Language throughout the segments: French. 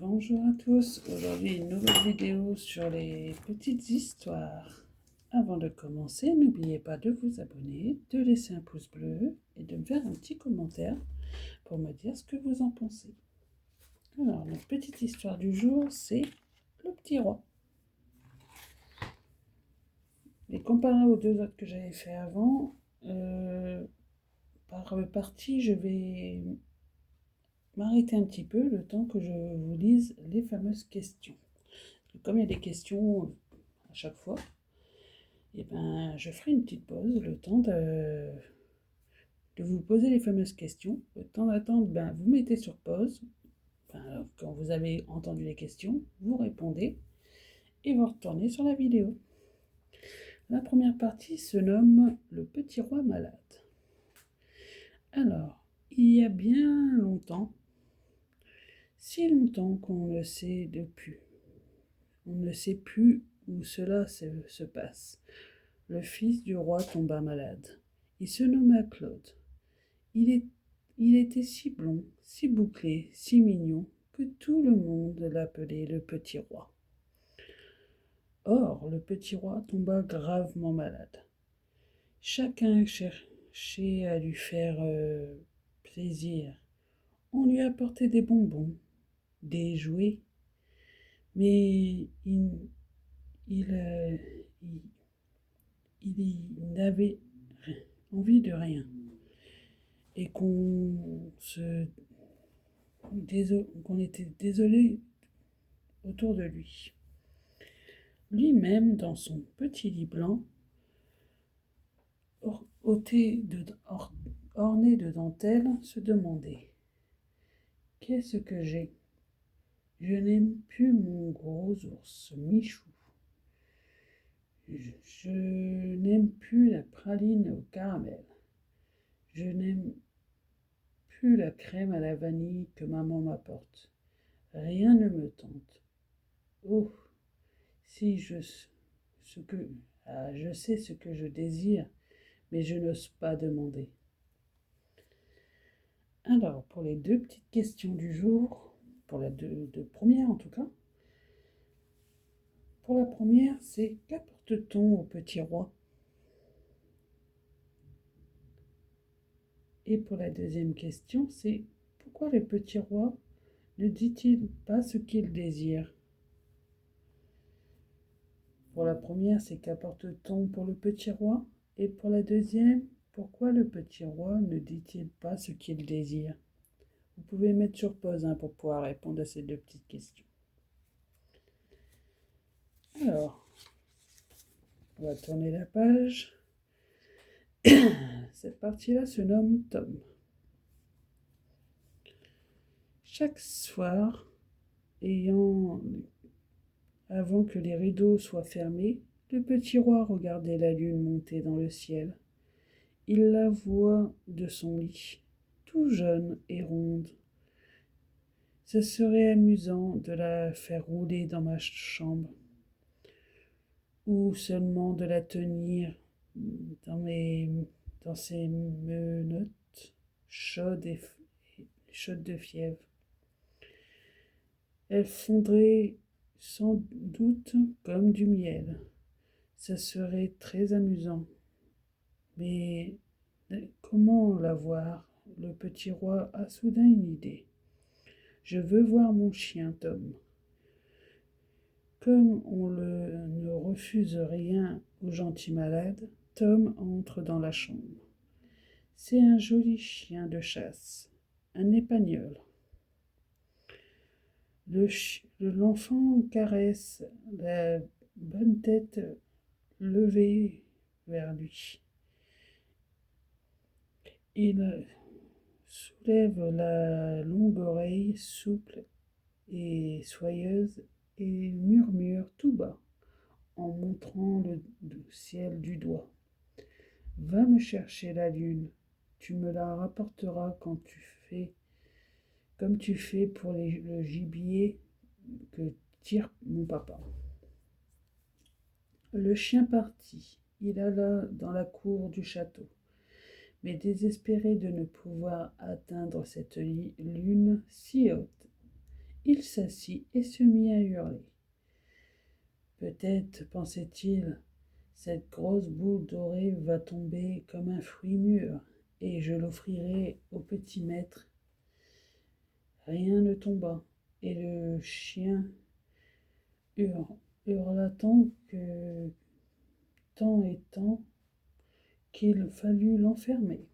Bonjour à tous, aujourd'hui une nouvelle vidéo sur les petites histoires. Avant de commencer, n'oubliez pas de vous abonner, de laisser un pouce bleu et de me faire un petit commentaire pour me dire ce que vous en pensez. Alors, notre petite histoire du jour, c'est le petit roi. Et comparé aux deux autres que j'avais fait avant, par partie, je vais m'arrêter un petit peu le temps que je vous lise les fameuses questions. Comme il y a des questions à chaque fois, et je ferai une petite pause, le temps de vous poser les fameuses questions. Le temps d'attendre, vous mettez sur pause. Quand vous avez entendu les questions, vous répondez et vous retournez sur la vidéo. La première partie se nomme Le petit roi malade. Alors, il y a bien longtemps, si longtemps qu'on ne sait depuis, on ne sait plus où cela se passe. Le fils du roi tomba malade. Il se nomma Claude. Il était si blond, si bouclé, si mignon, que tout le monde l'appelait le petit roi. Or, le petit roi tomba gravement malade. Chacun cherchait à lui faire plaisir. On lui apportait des bonbons, des jouets, mais il n'avait envie de rien. Et qu'on était désolé autour de lui. Lui-même, dans son petit lit blanc, orné de dentelles, se demandait : « Qu'est-ce que j'ai ? Je n'aime plus mon gros ours, Michou. Je n'aime plus la praline au caramel. Je n'aime plus la crème à la vanille que maman m'apporte. Rien ne me tente. Oh, si je sais ce que je désire, mais je n'ose pas demander. » Alors, pour les deux petites questions du jour, pour les deux premières en tout cas, pour la première, c'est : qu'apporte-t-on au petit roi ? Et pour la deuxième question, c'est : pourquoi le petit roi ne dit-il pas ce qu'il désire ? Pour la première, c'est : qu'apporte-t-on pour le petit roi ? Et pour la deuxième, pourquoi le petit roi ne dit-il pas ce qu'il désire ? Vous pouvez mettre sur pause pour pouvoir répondre à ces deux petites questions. Alors, on va tourner la page. Cette partie-là se nomme Tom. Chaque soir, avant que les rideaux soient fermés, le petit roi regardait la lune monter dans le ciel. Il la voit de son lit, tout jeune et ronde. Ce serait amusant de la faire rouler dans ma chambre, ou seulement de la tenir dans ses menottes chaudes de fièvre. Elle fondrait sans doute comme du miel. Ça serait très amusant. Mais comment la voir ? Le petit roi a soudain une idée. Je veux voir mon chien Tom. Comme on ne refuse rien aux gentils malades, Tom entre dans la chambre. C'est un joli chien de chasse, un épagnol. L'enfant caresse la bonne tête levée vers lui. Il soulève la longue oreille souple et soyeuse et murmure tout bas en montrant le ciel du doigt. « Va me chercher la lune, tu me la rapporteras comme tu fais pour le gibier que tire mon papa. » Le chien partit. Il alla dans la cour du château. Mais désespéré de ne pouvoir atteindre cette lune si haute, Il s'assit et se mit à hurler. Peut-être, pensait-il, cette grosse boule dorée va tomber comme un fruit mûr, et je l'offrirai au petit maître. Rien ne tomba, et le chien hurla tant et tant qu'il fallut l'enfermer.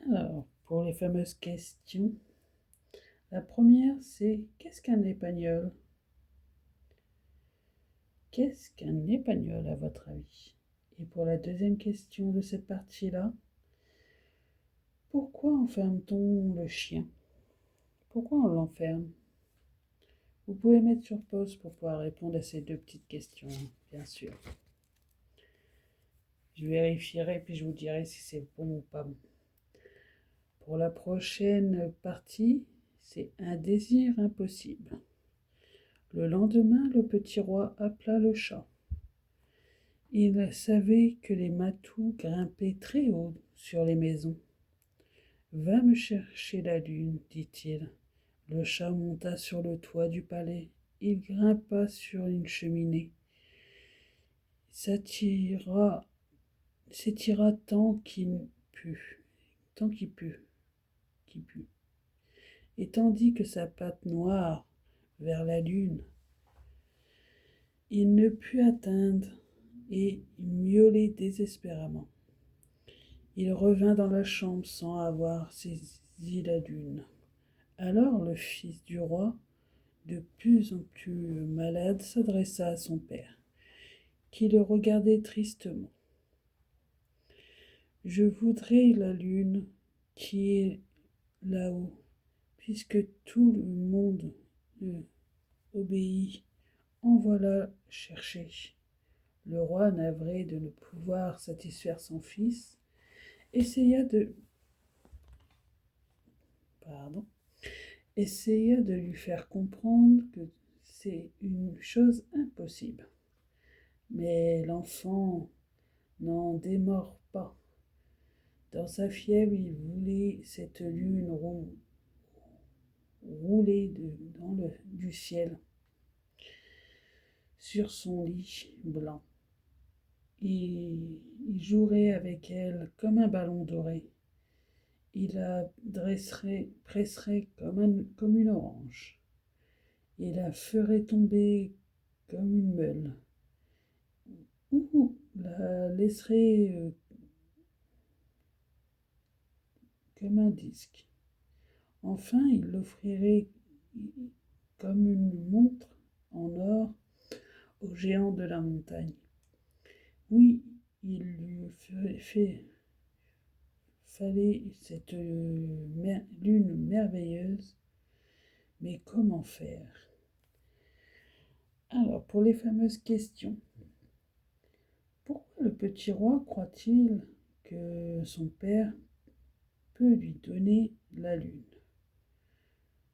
Alors, pour les fameuses questions, la première c'est qu'est-ce qu'un épagnol? Qu'est-ce qu'un épagnol à votre avis? Et pour la deuxième question de cette partie-là, pourquoi enferme-t-on le chien? Pourquoi on l'enferme? Vous pouvez mettre sur pause pour pouvoir répondre à ces deux petites questions, bien sûr. Je vérifierai puis je vous dirai si c'est bon ou pas bon. Pour la prochaine partie, c'est un désir impossible. Le lendemain, le petit roi appela le chat. Il savait que les matous grimpaient très haut sur les maisons. « Va me chercher la lune, dit-il. Le chat monta sur le toit du palais. Il grimpa sur une cheminée. S'étira tant qu'il put. Et tandis que sa patte noire vers la lune, il ne put atteindre et il miaulait désespérément. Il revint dans la chambre sans avoir saisi la lune. Alors le fils du roi, de plus en plus malade, s'adressa à son père, qui le regardait tristement. « Je voudrais la lune qui est là-haut, puisque tout le monde obéit. En voilà chercher. » Le roi, navré de ne pouvoir satisfaire son fils, essaya de lui faire comprendre que c'est une chose impossible. Mais l'enfant n'en démord pas. Dans sa fièvre, il voulait cette lune rouler du ciel sur son lit blanc. Il jouerait avec elle comme un ballon doré. Il la presserait comme une orange. Il la ferait tomber comme une meule. Ou la laisserait comme un disque. Enfin, il l'offrirait comme une montre en or au géant de la montagne. Oui, il lui fallait cette lune merveilleuse, mais comment faire? Alors, pour les fameuses questions, pourquoi le petit roi croit-il que son père peut lui donner la lune?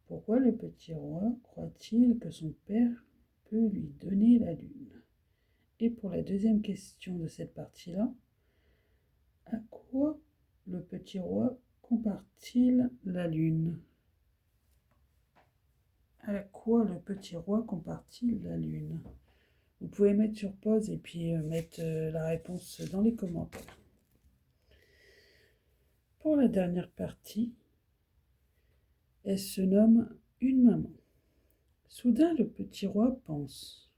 Pourquoi le petit roi croit-il que son père peut lui donner la lune? Et pour la deuxième question de cette partie-là, à quoi le petit roi compare-t-il la lune? À quoi le petit roi compare-t-il la lune? Vous pouvez mettre sur pause et puis mettre la réponse dans les commentaires. Pour la dernière partie, elle se nomme une maman. Soudain, le petit roi pense.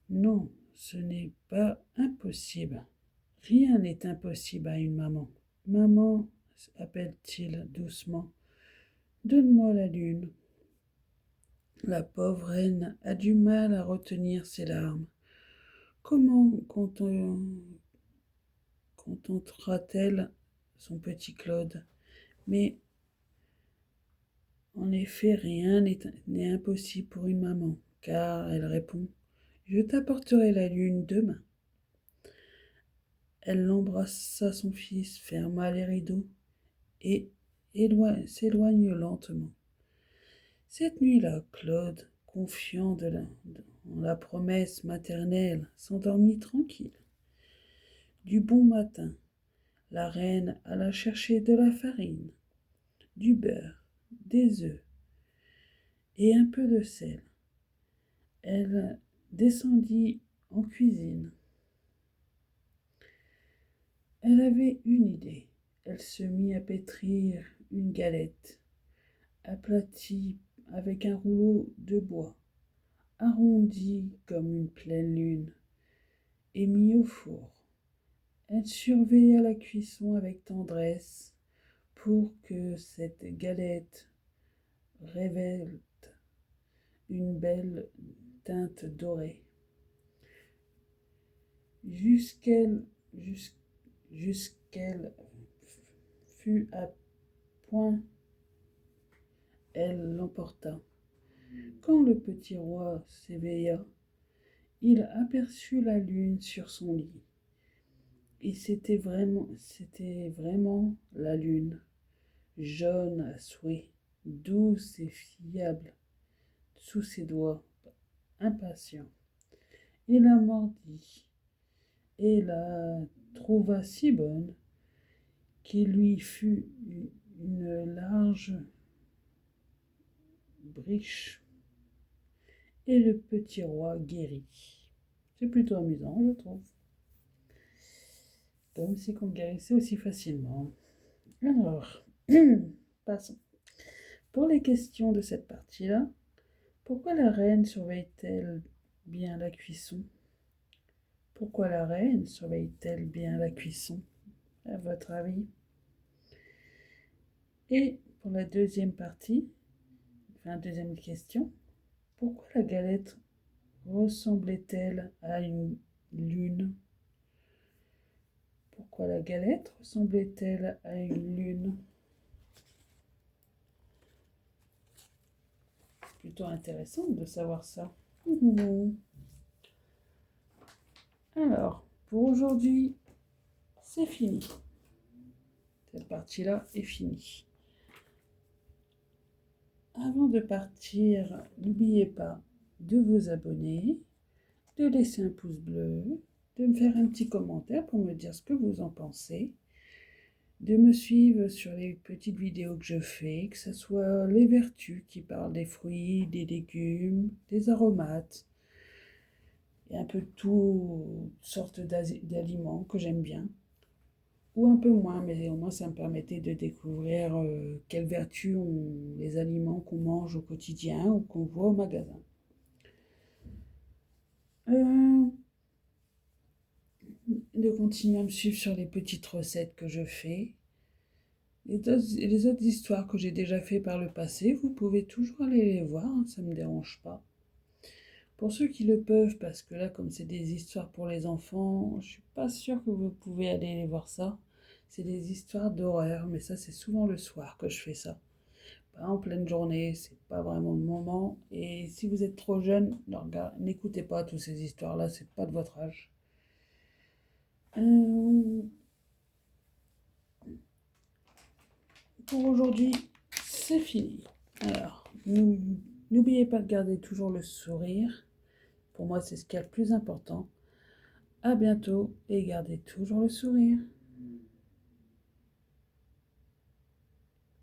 Non, ce n'est pas impossible. Rien n'est impossible à une maman. Maman, appelle-t-il doucement, donne-moi la lune. La pauvre reine a du mal à retenir ses larmes. Comment contentera-t-elle son petit Claude? Mais en effet, rien n'est impossible pour une maman, car elle répond « Je t'apporterai la lune demain ». Elle embrassa son fils, ferma les rideaux et s'éloigne lentement. Cette nuit-là, Claude, confiant en la promesse maternelle, s'endormit tranquille. Du bon matin, la reine alla chercher de la farine, du beurre, des œufs et un peu de sel. Elle descendit en cuisine. Elle avait une idée. Elle se mit à pétrir une galette, aplatie avec un rouleau de bois, arrondi comme une pleine lune, et mit au four. Elle surveilla la cuisson avec tendresse pour que cette galette révèle une belle teinte dorée. Jusqu'elle fut à point, elle l'emporta. Quand le petit roi s'éveilla, il aperçut la lune sur son lit. Et c'était vraiment la lune, jaune à souhait, douce et fiable, sous ses doigts, impatient. Il la mordit et la trouva si bonne qu'il lui fut une large briche, et le petit roi guérit. C'est plutôt amusant, je trouve. Comme si qu'on guérissait aussi facilement. Alors, passons. Pour les questions de cette partie-là, pourquoi la reine surveille-t-elle bien la cuisson? Pourquoi la reine surveille-t-elle bien la cuisson, à votre avis? Et pour la deuxième partie, deuxième question, pourquoi la galette ressemblait-elle à une lune? Pourquoi la galette ressemblait-elle à une lune? Plutôt intéressant de savoir ça. Alors, pour aujourd'hui, c'est fini. Cette partie-là est finie. Avant de partir, n'oubliez pas de vous abonner, de laisser un pouce bleu, de me faire un petit commentaire pour me dire ce que vous en pensez, de me suivre sur les petites vidéos que je fais, que ce soit les vertus qui parlent des fruits, des légumes, des aromates, et un peu toutes sortes d'aliments que j'aime bien, ou un peu moins, mais au moins ça me permettait de découvrir quelles vertus ont les aliments qu'on mange au quotidien ou qu'on voit au magasin. De continuer à me suivre sur les petites recettes que je fais. Les autres histoires que j'ai déjà fait par le passé, vous pouvez toujours aller les voir, hein, ça ne me dérange pas. Pour ceux qui le peuvent, parce que là, comme c'est des histoires pour les enfants, je suis pas sûre que vous pouvez aller les voir ça. C'est des histoires d'horreur, mais ça, c'est souvent le soir que je fais ça. Pas en pleine journée, c'est pas vraiment le moment. Et si vous êtes trop jeune, n'écoutez pas toutes ces histoires-là, c'est pas de votre âge. Pour aujourd'hui, c'est fini. Alors, n'oubliez pas de garder toujours le sourire. Pour moi, c'est ce qui est le plus important. À bientôt et gardez toujours le sourire.